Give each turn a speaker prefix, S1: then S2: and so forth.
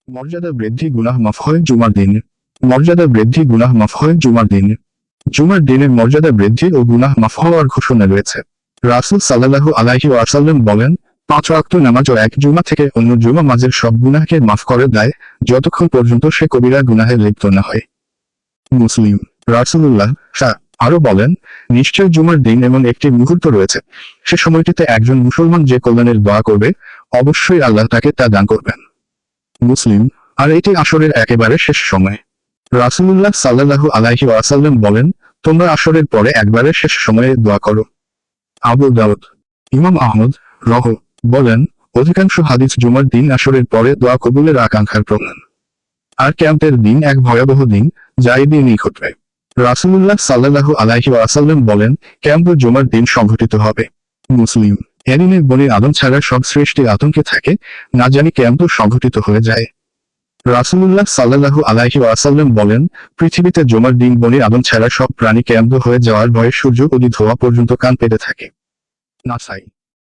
S1: মর্যাদা বৃদ্ধি গুনাহ মাফ হয় জুমার দিন। মর্যাদা বৃদ্ধি গুনাহ মাফ হয় জুমার দিন। জুমার দিনের মর্যাদা বৃদ্ধি ও গুনাহ মাফ হওয়ার ঘোষণা রয়েছে। রাসূল সাল্লাল্লাহু আলাইহি ওয়াসাল্লাম বলেন, 5 ওয়াক্ত নামাজ ও এক জুমা থেকে অন্য জুমা মাঝের সব গুনাহকে মাফ করে দেয়, যতক্ষণ পর্যন্ত সে কবিরা গুনাহে লিপ্ত না হয়। মুসলিম। রাসূলুল্লাহ আরো বলেন, নিশ্চয় জুমার দিন এমন একটি মুহূর্ত রয়েছে, সে সময়টিতে একজন মুসলমান যে কল্যাণের দোয়া করবে, অবশ্যই আল্লাহ তাকে তা দান করবেন। মুসলিম। আর এটি আসরের একেবারে শেষ সময়। রাসূলুল্লাহ সাল্লাল্লাহু আলাইহি ওয়াসাল্লাম বলেন, তোমরা আসরের পরে একবারে শেষ সময়ে দোয়া করো। আবু দাউদ। ইমাম আহমদ বলেন, অধিকাংশ হাদিস জুমার দিন আসরের পরে দোয়া কবুলের আকাঙ্ক্ষার প্রমাণ। আর কিয়ামতের দিন এক ভয়াবহ দিন, যা এই দিনই ঘটবে। রাসূলুল্লাহ সাল্লাল্লাহু আলাইহি ওয়াসাল্লাম বলেন, কিয়ামত জুমার দিন সংঘটিত হবে। মুসলিম। এদিনে বনি আদম ছাড়া সব সৃষ্টি আতঙ্কে থাকে, না জানি কিয়ামত সংঘটিত হয়ে যায়। রাসূলুল্লাহ সাল্লাল্লাহু আলাইহি ওয়াসাল্লাম বলেন, পৃথিবীতে জুমার দিন বনি আদম ছাড়া সব প্রাণী কিয়ামত হয়ে যাওয়ার ভয়ে সূর্য উদিত হওয়া পর্যন্ত কান পেতে থাকে। নাসাই।